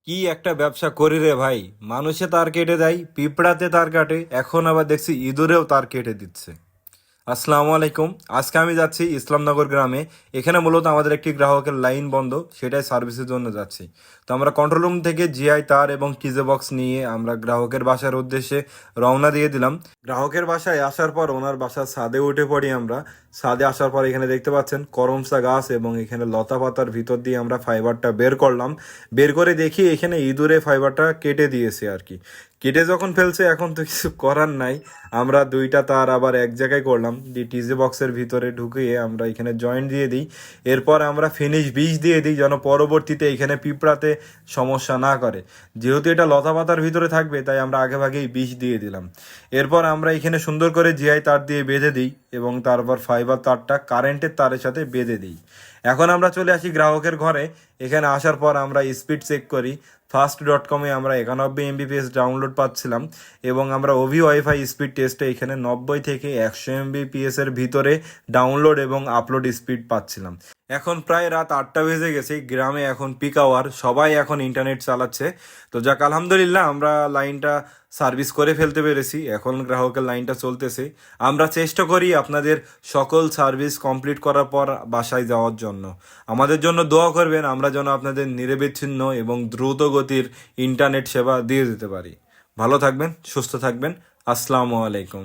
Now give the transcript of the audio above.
কি একটা ব্যবসা করি রে ভাই। মানুষে তার কেটে দেয়, পিঁপড়াতে তার কাটে, এখন আবার দেখছি ইঁদুরেও তার কেটে দিচ্ছে। আসসালামু আলাইকুম। আজকে আমি যাচ্ছি ইসলামনগর গ্রামে। এখানে মূলত আমাদের একটি গ্রাহকের লাইন বন্ধ, সেটাই সার্ভিসের জন্য যাচ্ছি। তো আমরা কন্ট্রোল রুম থেকে জিআই তার এবং কিজে বক্স নিয়ে আমরা গ্রাহকের বাসার উদ্দেশ্যে রওনা দিয়ে দিলাম। গ্রাহকের বাসায় আসার পর ওনার বাসার ছাদে উঠে পড়ি আমরা। ছাদে আসার পর এখানে দেখতে পাচ্ছেন করমচা গাছ এবং এখানে লতা পাতার ভিতর দিয়ে আমরা ফাইবারটা বের করলাম। বের করে দেখি এখানে ইঁদুরে ফাইবারটা কেটে দিয়েছে আর কি। কেটে যখন ফেলছে এখন তো কিছু করার নাই। আমরা দুইটা তার আবার এক জায়গায় করলাম, দিয়ে টিজে বক্সের ভিতরে ঢুকিয়ে আমরা এখানে জয়েন্ট দিয়ে দিই। এরপর আমরা ফিনিশ বিষ দিয়ে দিই যেন পরবর্তীতে এখানে পিঁপড়াতে সমস্যা না করে। যেহেতু এটা লতা পাতার ভিতরে থাকবে তাই আমরা আগে ভাগেই বিষ দিয়ে দিলাম। এরপর আমরা এখানে সুন্দর করে জিআই তার দিয়ে বেঁধে দিই এবং তারপর ফাইবার তারটা কারেন্টের তারের সাথে বেঁধে দিই। এখন আমরা চলে আসি গ্রাহকের ঘরে। এখানে আসার পর আমরা স্পিড চেক করি। ফাস্ট.কমে আমরা 91 MBps ডাউনলোড পাচ্ছিলাম এবং আমরা ওভি ওয়াইফাই স্পিড টেস্টে এখানে 90 থেকে 100 MBps এর ভিতরে ডাউনলোড এবং আপলোড স্পিড পাচ্ছিলাম। এখন প্রায় রাত 8টা বেজে গেছে, গ্রামে এখন পিক আওয়ার, সবাই এখন ইন্টারনেট চালাচ্ছে। তো যাক আলহামদুলিল্লাহ আমরা লাইনটা সার্ভিস করে ফেলতে পেরেছি, এখন গ্রাহকের লাইনটা চলতেছে। আমরা চেষ্টা করি আপনাদের সকল সার্ভিস কমপ্লিট করার পর বাসায় যাওয়ার জন্য। আমাদের জন্য দোয়া করবেন, আমরা যেন আপনাদের নিরবিচ্ছিন্ন এবং দ্রুত গতির ইন্টারনেট সেবা দিয়ে দিতে পারি। ভালো থাকবেন, সুস্থ থাকবেন। আসসালামু আলাইকুম।